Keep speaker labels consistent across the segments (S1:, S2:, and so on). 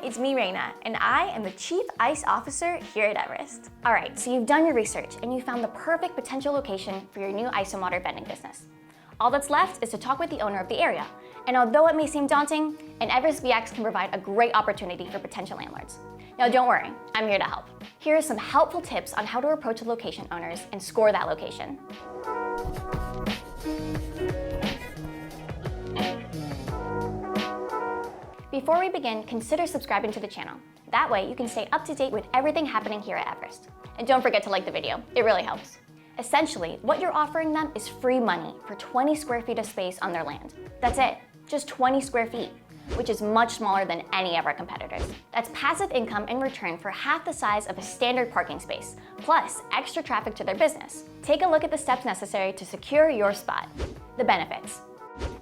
S1: it's me, Reina, and I am the Chief Ice Officer here at Everest. All right, so you've done your research and you found the perfect potential location for your new ice and water vending business. All that's left is to talk with the owner of the area. And although it may seem daunting, an Everest VX can provide a great opportunity for potential landlords. Now don't worry, I'm here to help. Here are some helpful tips on how to approach the location owners and score that location. Before we begin, consider subscribing to the channel. That way you can stay up to date with everything happening here at Everest. And don't forget to like the video, it really helps. Essentially, what you're offering them is free money for 20 square feet of space on their land. That's it, just 20 square feet, which is much smaller than any of our competitors. That's passive income in return for half the size of a standard parking space, plus extra traffic to their business. Take a look at the steps necessary to secure your spot. The benefits.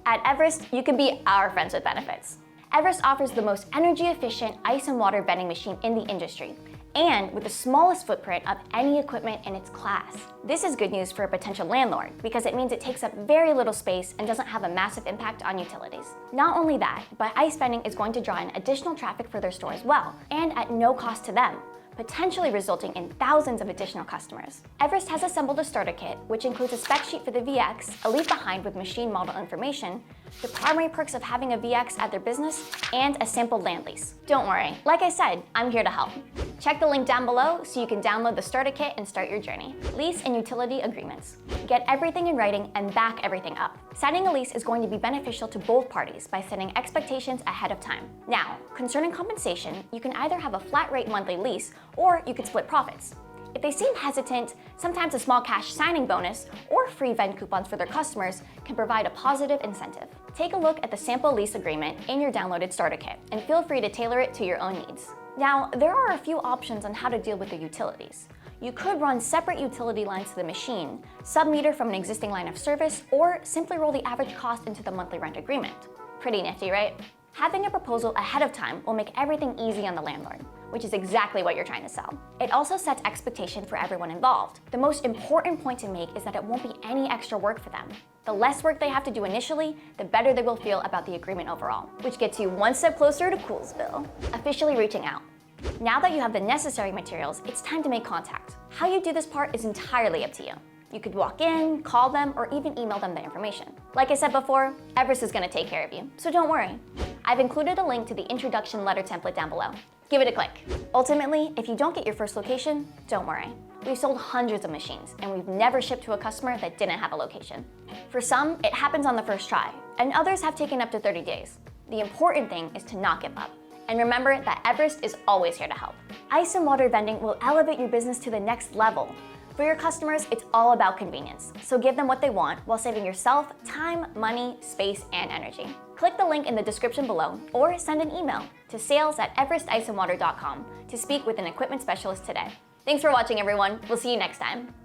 S1: At Everest, you can be our friends with benefits. Everest offers the most energy-efficient ice and water vending machine in the industry, and with the smallest footprint of any equipment in its class. This is good news for a potential landlord because it means it takes up very little space and doesn't have a massive impact on utilities. Not only that, but ice vending is going to draw in additional traffic for their store as well, and at no cost to them, potentially resulting in thousands of additional customers. Everest has assembled a starter kit, which includes a spec sheet for the VX, a leaf behind with machine model information, the primary perks of having a VX at their business, and a sample land lease. Don't worry, like I said, I'm here to help. Check the link down below so you can download the starter kit and start your journey. Lease and utility agreements. Get everything in writing and back everything up. Signing a lease is going to be beneficial to both parties by setting expectations ahead of time. Now, concerning compensation, you can either have a flat rate monthly lease or you could split profits. If they seem hesitant, sometimes a small cash signing bonus or free vend coupons for their customers can provide a positive incentive. Take a look at the sample lease agreement in your downloaded starter kit and feel free to tailor it to your own needs. Now, there are a few options on how to deal with the utilities. You could run separate utility lines to the machine, sub-meter from an existing line of service, or simply roll the average cost into the monthly rent agreement. Pretty nifty, right? Having a proposal ahead of time will make everything easy on the landlord, which is exactly what you're trying to sell. It also sets expectation for everyone involved. The most important point to make is that it won't be any extra work for them. The less work they have to do initially, the better they will feel about the agreement overall, which gets you one step closer to Coolsville. Officially reaching out. Now that you have the necessary materials, it's time to make contact. How you do this part is entirely up to you. You could walk in, call them, or even email them the information. Like I said before, Everest is gonna take care of you, so don't worry. I've included a link to the introduction letter template down below. Give it a click. Ultimately, if you don't get your first location, don't worry. We've sold hundreds of machines, and we've never shipped to a customer that didn't have a location. For some, it happens on the first try, and others have taken up to 30 days. The important thing is to not give up. And remember that Everest is always here to help. Ice and water vending will elevate your business to the next level. For your customers, it's all about convenience, so give them what they want while saving yourself time, money, space, and energy. Click the link in the description below or send an email to sales@everesticeandwater.com to speak with an equipment specialist today. Thanks for watching, everyone. We'll see you next time.